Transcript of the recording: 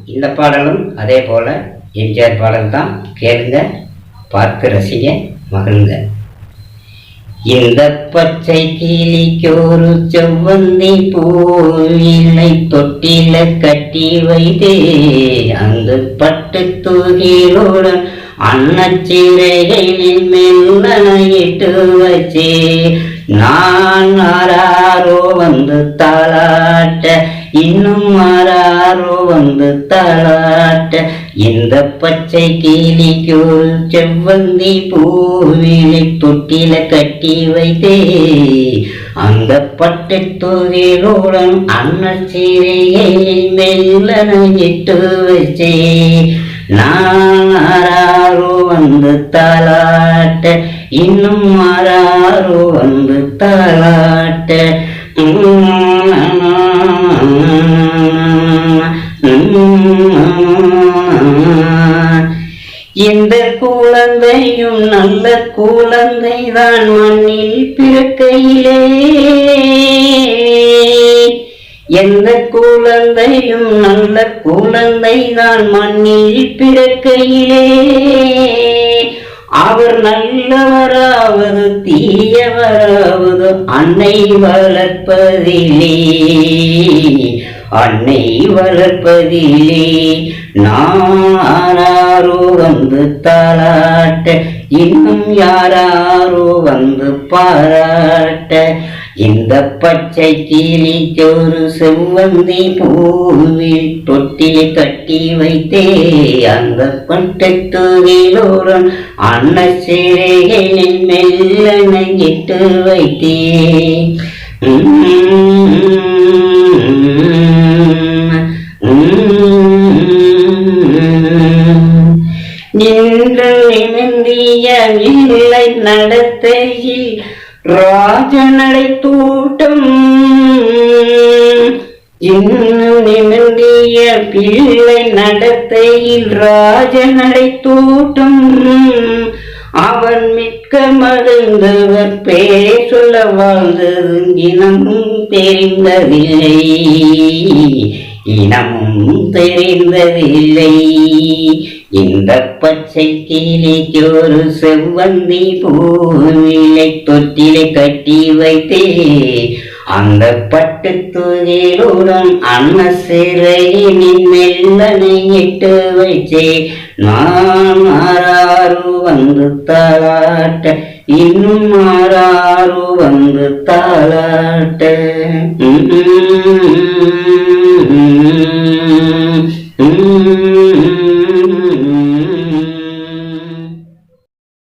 இந்த பாடலும் அதே போல் எம்ஜிஆர் பாடல் தான். கேளுங்க, பார்த்து ரசிங்க, மகிழ்ங்க. இந்த பச்சை கிளிக்கொரு செவ்வந்தி பூவிலை தொட்டில கட்டி வைத்தே அந்த பட்டு தூகிலுடன் அன்னச்சிறைகளில் மெல்லனையிட்டு வச்சே நான் ஆராரோ வந்து தாளாட்ட இன்னும் ஆராரோ வந்து தாளாட்ட இந்த பச்சை கிளிக்கு ஒரு செவ்வந்தி பூவிலை தொட்டில கட்டி வைத்தே அந்த பட்டு தொகையுடன் அன்னச்சிறைகளில் மெல்லனையிட்டு வச்சே நான் ஆராரோ வந்து தாளாட்ட இன்னும் ஆராரோ வந்து தாளாட்ட இந்த குழந்தையும் நல்ல குழந்தைதான் மண்ணில் பிறக்கையிலே எந்த குழந்தையும் நல்ல குழந்தைதான் மண்ணில் பிறக்கையிலே அவர் நல்லவராவது தீயவராவது அன்னை வளர்ப்பதிலே அன்னை வளர்ப்பதிலே நாராரோ வந்து தாளாட்ட இன்னும் யாராரோ வந்து பாராட்ட இந்த பச்சை கிளிக்கு ஒரு செவ்வந்தி பூவில் தொட்டிலை கட்டி வைத்தே அந்த பட்டு தூகிலோரம் அன்னச்சிறைகளில் மெல்லனையிட்டு வைத்தே நின்று நிமிந்திய இல்லை நடத்தையில் ராஜநடை தூட்டம் இன்னும் நிமிந்திய பிள்ளை நடத்தையில் ராஜநடை தூட்டம் அவன் மிக்க மகிழ்ந்தவர் பேர் சொல்ல வாழ்ந்தது இனமும் தெரிந்ததில்லை இனமும் தெரிந்ததில்லை இந்த பச்சை கிளிக்கு ஒரு செவ்வந்தி பூவிலை தொட்டிலை கட்டி வைத்தே அந்த பட்டு தூகிலுடன் அன்னச்சிறைகளில் மெல்லனையிட்டு வச்சே நான் ஆராரோ வந்து தாளாட்ட இன்னும் ஆராரோ வந்து தாளாட்ட